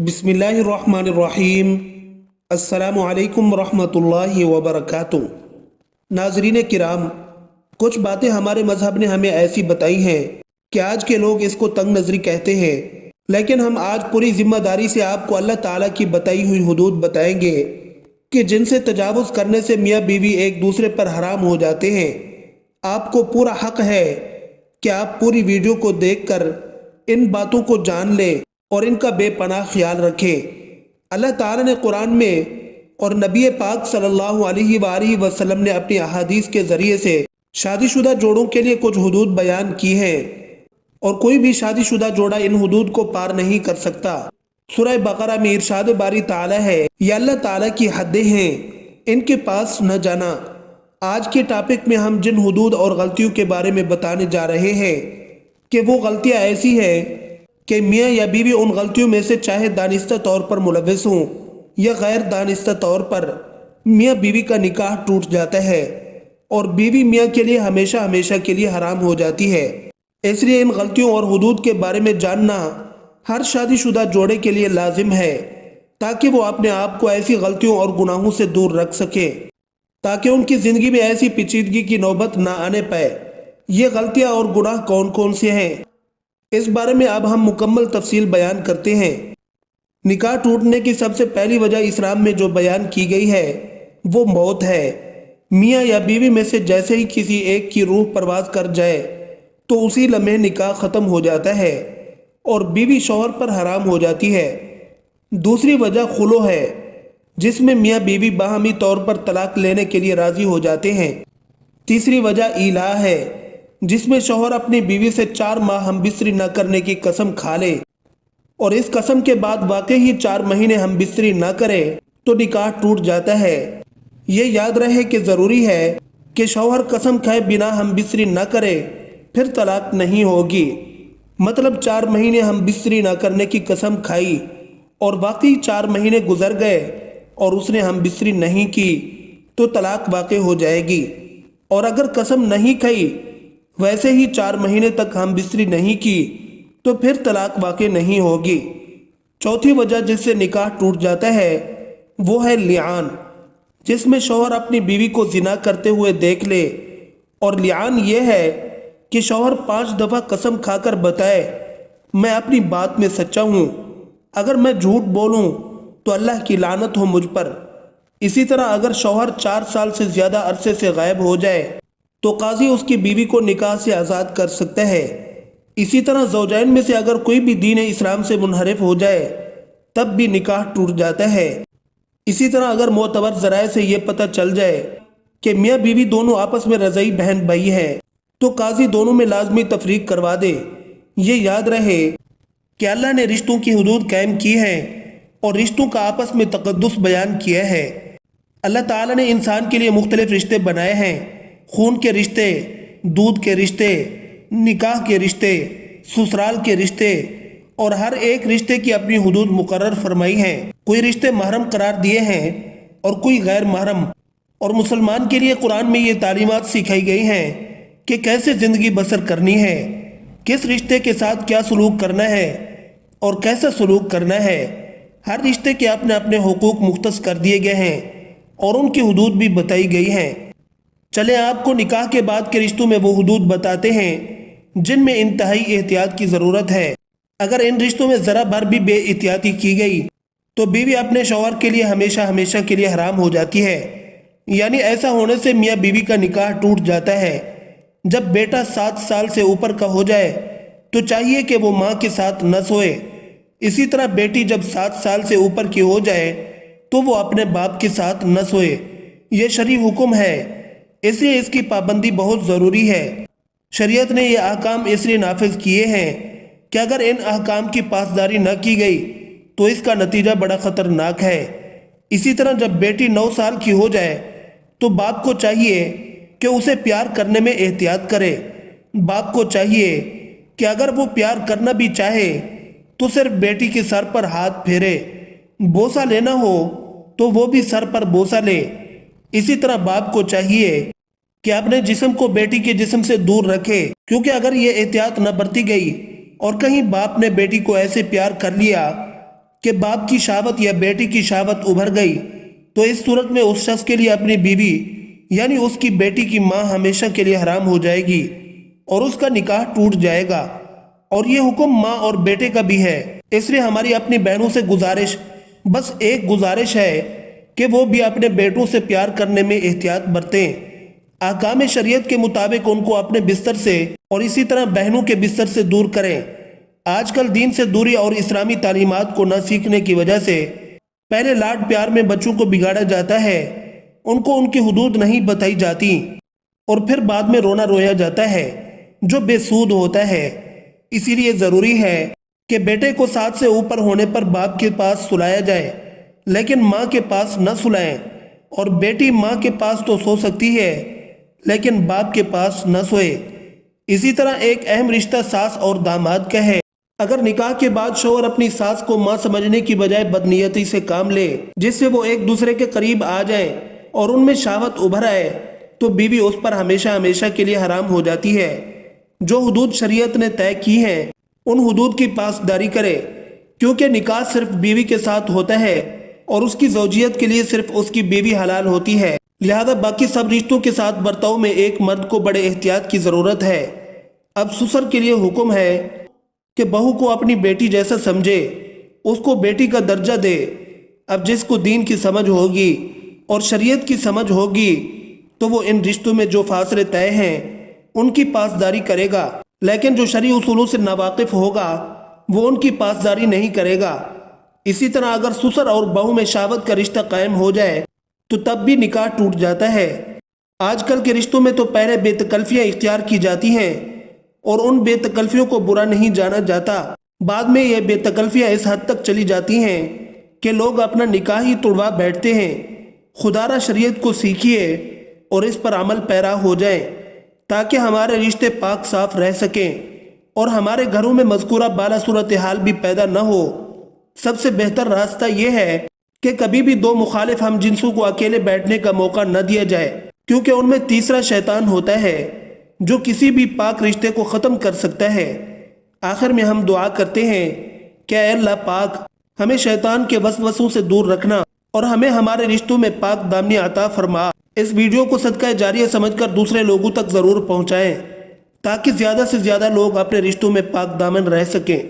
बिस्मिल्लाहिर्रहमानिर्रहीम। अस्सलामु अलैकुम रहमतुल्लाहि व बरकातुहू। नाज़रीन किराम, कुछ बातें हमारे मज़हब ने हमें ऐसी बताई हैं कि आज के लोग इसको तंग नज़री कहते हैं, लेकिन हम आज पूरी जिम्मेदारी से आपको अल्लाह ताला की बताई हुई हुदूद बताएंगे कि जिनसे तजावुज़ करने से मियाँ बीवी एक दूसरे पर हराम हो जाते हैं। आपको पूरा हक है कि आप पूरी वीडियो को देखकर इन बातों को जान लें और इनका बेपनाह ख्याल रखें। अल्लाह ताला ने कुरान में और नबी पाक सल्लल्लाहु अलैहि वसल्लम ने अपनी अहादीस के ज़रिए से शादीशुदा जोड़ों के लिए कुछ हुदूद बयान की हैं और कोई भी शादीशुदा जोड़ा इन हुदूद को पार नहीं कर सकता। सूरह बकरा में इरशाद बारी ताला है, ये अल्लाह ताला की हदें हैं, इनके पास न जाना। आज के टॉपिक में हम जिन हुदूद और गलतियों के बारे में बताने जा रहे हैं कि वो गलतियां ऐसी हैं कि मियाँ या बीवी उन गलतियों में से चाहे दानिस्ता तौर पर मुलव्वस हों या गैर दानिस्ता तौर पर मियाँ बीवी का निकाह टूट जाता है और बीवी मियाँ के लिए हमेशा हमेशा के लिए हराम हो जाती है। इसलिए इन गलतियों और हुदूद के बारे में जानना हर शादीशुदा जोड़े के लिए लाजिम है, ताकि वो अपने आप को ऐसी गलतियों और गुनाहों से दूर रख सके, ताकि उनकी ज़िंदगी में ऐसी पेचीदगी की नौबत ना आने पाए। ये गलतियाँ और गुनाह कौन कौन से हैं, इस बारे में अब हम मुकम्मल तफसील बयान करते हैं। निकाह टूटने की सबसे पहली वजह इस्लाम में जो बयान की गई है वो मौत है। मियाँ या बीवी में से जैसे ही किसी एक की रूह परवाज कर जाए तो उसी लम्हे निकाह ख़त्म हो जाता है और बीवी शौहर पर हराम हो जाती है। दूसरी वजह खुलो है, जिसमें मियाँ बीवी बाहमी तौर पर तलाक लेने के लिए राज़ी हो जाते हैं। तीसरी वजह इला है, जिसमें शौहर अपनी बीवी से 4 माह हमबिस्तरी न करने की कसम खा ले और इस कसम के बाद वाकई ही 4 महीने हमबिस्तरी न करे तो निकाह टूट जाता है। ये याद रहे कि ज़रूरी है कि शौहर कसम खाए बिना हमबिस्तरी न करे फिर तलाक नहीं होगी। मतलब 4 महीने हमबिस्तरी न करने की कसम खाई और वाकई 4 महीने गुजर गए और उसने हमबिस्तरी नहीं की तो तलाक वाक़ई हो जाएगी। और अगर कसम नहीं खाई, वैसे ही 4 महीने तक हमबिस्तरी नहीं की तो फिर तलाक वाक़ई नहीं होगी। चौथी वजह जिससे निकाह टूट जाता है वो है लिआन, जिसमें शौहर अपनी बीवी को जिना करते हुए देख ले। और लिआन ये है कि शौहर 5 दफ़ा कसम खाकर बताए, मैं अपनी बात में सच्चा हूँ, अगर मैं झूठ बोलूँ तो अल्लाह की लानत हो मुझ पर। इसी तरह अगर शौहर 4 साल से ज़्यादा अरसे से गायब हो जाए तो काजी उसकी बीवी को निकाह से आज़ाद कर सकता है। इसी तरह ज़ौजैन में से अगर कोई भी दीन इस्लाम से मुनहरिफ हो जाए तब भी निकाह टूट जाता है। इसी तरह अगर मोतबर ज़राए से ये पता चल जाए कि मियाँ बीवी दोनों आपस में रज़ई बहन भाई हैं तो काजी दोनों में लाजमी तफरीक करवा दे। ये याद रहे कि अल्लाह ने रिश्तों की हुदूद कायम की है और रिश्तों का आपस में तक़द्दुस बयान किया है। अल्लाह ताला ने इंसान के लिए मुख्तलिफ रिश्ते बनाए हैं, खून के रिश्ते, दूध के रिश्ते, निकाह के रिश्ते, ससुराल के रिश्ते, और हर एक रिश्ते की अपनी हुदूद मुकर्रर फरमाई हैं। कोई रिश्ते महरम करार दिए हैं और कोई गैर महरम। और मुसलमान के लिए कुरान में ये तालीमात सिखाई गई हैं कि कैसे ज़िंदगी बसर करनी है, किस रिश्ते के साथ क्या सलूक करना है और कैसा सलूक करना है। हर रिश्ते के अपने अपने हुकूक मुख्तस कर दिए गए हैं और उनकी हुदूद भी बताई गई हैं। चले आपको निकाह के बाद के रिश्तों में वो हुदूद बताते हैं जिनमें इंतहाई एहतियात की ज़रूरत है। अगर इन रिश्तों में ज़रा भर भी बेइहतियाती की गई तो बीवी अपने शौहर के लिए हमेशा हमेशा के लिए हराम हो जाती है। यानी ऐसा होने से मियाँ बीवी का निकाह टूट जाता है। जब बेटा 7 साल से ऊपर का हो जाए तो चाहिए कि वो माँ के साथ न सोए। इसी तरह बेटी जब 7 साल से ऊपर की हो जाए तो वो अपने बाप के साथ न सोए। ये शरई हुक्म है, इसलिए इसकी पाबंदी बहुत ज़रूरी है। शरीयत ने ये अहकाम इसलिए नाफिज किए हैं कि अगर इन अहकाम की पासदारी न की गई तो इसका नतीजा बड़ा ख़तरनाक है। इसी तरह जब बेटी 9 साल की हो जाए तो बाप को चाहिए कि उसे प्यार करने में एहतियात करे। बाप को चाहिए कि अगर वो प्यार करना भी चाहे तो सिर्फ बेटी के सर पर हाथ फेरे। बोसा लेना हो तो वो भी सर पर बोसा ले। इसी तरह बाप को चाहिए कि अपने जिस्म को बेटी के जिस्म से दूर रखे, क्योंकि अगर ये एहतियात न बरती गई और कहीं बाप ने बेटी को ऐसे प्यार कर लिया کہ باپ کی شہوت یا بیٹی کی شہوت ابھر گئی تو اس صورت میں اس شخص کے لیے اپنی بیوی یعنی اس کی بیٹی کی ماں ہمیشہ کے لیے حرام ہو جائے گی اور اس کا نکاح ٹوٹ جائے گا۔ اور یہ حکم ماں اور بیٹے کا بھی ہے۔ اس لیے ہماری اپنی بہنوں سے گزارش، بس ایک گزارش ہے کہ وہ بھی اپنے بیٹوں سے پیار کرنے میں احتیاط برتیں، احکام شریعت کے مطابق ان کو اپنے بستر سے اور اسی طرح بہنوں کے بستر سے دور کریں۔ آج کل دین سے دوری اور اسلامی تعلیمات کو نہ سیکھنے کی وجہ سے پہلے لاڈ پیار میں بچوں کو بگاڑا جاتا ہے، ان کو ان کی حدود نہیں بتائی جاتی اور پھر بعد میں رونا رویا جاتا ہے جو بے سود ہوتا ہے۔ اسی لیے ضروری ہے کہ بیٹے کو 7 سے اوپر ہونے پر باپ کے پاس سلایا جائے لیکن ماں کے پاس نہ سلائیں، اور بیٹی ماں کے پاس تو سو سکتی ہے لیکن باپ کے پاس نہ سوئے۔ اسی طرح ایک اہم رشتہ ساس اور داماد کا ہے۔ اگر نکاح کے بعد شوہر اپنی ساس کو ماں سمجھنے کی بجائے بدنیتی سے کام لے جس سے وہ ایک دوسرے کے قریب آ جائیں اور ان میں شہوت ابھر آئے تو بیوی اس پر ہمیشہ ہمیشہ کے لیے حرام ہو جاتی ہے۔ جو حدود شریعت نے طے کی ہیں ان حدود کی پاسداری کرے، کیونکہ نکاح صرف بیوی کے ساتھ ہوتا ہے اور اس کی زوجیت کے لیے صرف اس کی بیوی حلال ہوتی ہے، لہذا باقی سب رشتوں کے ساتھ برتاؤ میں ایک مرد کو بڑے احتیاط کی ضرورت ہے۔ اب سسر کے لیے حکم ہے کہ بہو کو اپنی بیٹی جیسا سمجھے، اس کو بیٹی کا درجہ دے۔ اب جس کو دین کی سمجھ ہوگی اور شریعت کی سمجھ ہوگی تو وہ ان رشتوں میں جو فاصلے طے ہیں ان کی پاسداری کرے گا، لیکن جو شرعی اصولوں سے ناواقف ہوگا وہ ان کی پاسداری نہیں کرے گا۔ اسی طرح اگر سسر اور بہو میں شہوت کا رشتہ قائم ہو جائے تو تب بھی نکاح ٹوٹ جاتا ہے۔ آج کل کے رشتوں میں تو پہلے بے تکلفیاں اختیار کی جاتی ہیں اور ان بے تکلفیوں کو برا نہیں جانا جاتا، بعد میں یہ بے تکلفیاں اس حد تک چلی جاتی ہیں کہ لوگ اپنا نکاح ہی توڑوا بیٹھتے ہیں۔ خدا را شریعت کو سیکھیے اور اس پر عمل پیرا ہو جائیں تاکہ ہمارے رشتے پاک صاف رہ سکیں اور ہمارے گھروں میں مذکورہ بالا صورتحال بھی پیدا نہ ہو۔ سب سے بہتر راستہ یہ ہے کہ کبھی بھی دو مخالف ہم جنسوں کو اکیلے بیٹھنے کا موقع نہ دیا جائے، کیونکہ ان میں تیسرا شیطان ہوتا ہے جو کسی بھی پاک رشتے کو ختم کر سکتا ہے۔ آخر میں ہم دعا کرتے ہیں کہ اے اللہ پاک ہمیں شیطان کے وسوسوں سے دور رکھنا اور ہمیں ہمارے رشتوں میں پاک دامنی عطا فرما۔ اس ویڈیو کو صدقہ جاریہ سمجھ کر دوسرے لوگوں تک ضرور پہنچائیں تاکہ زیادہ سے زیادہ لوگ اپنے رشتوں میں پاک دامن رہ سکیں۔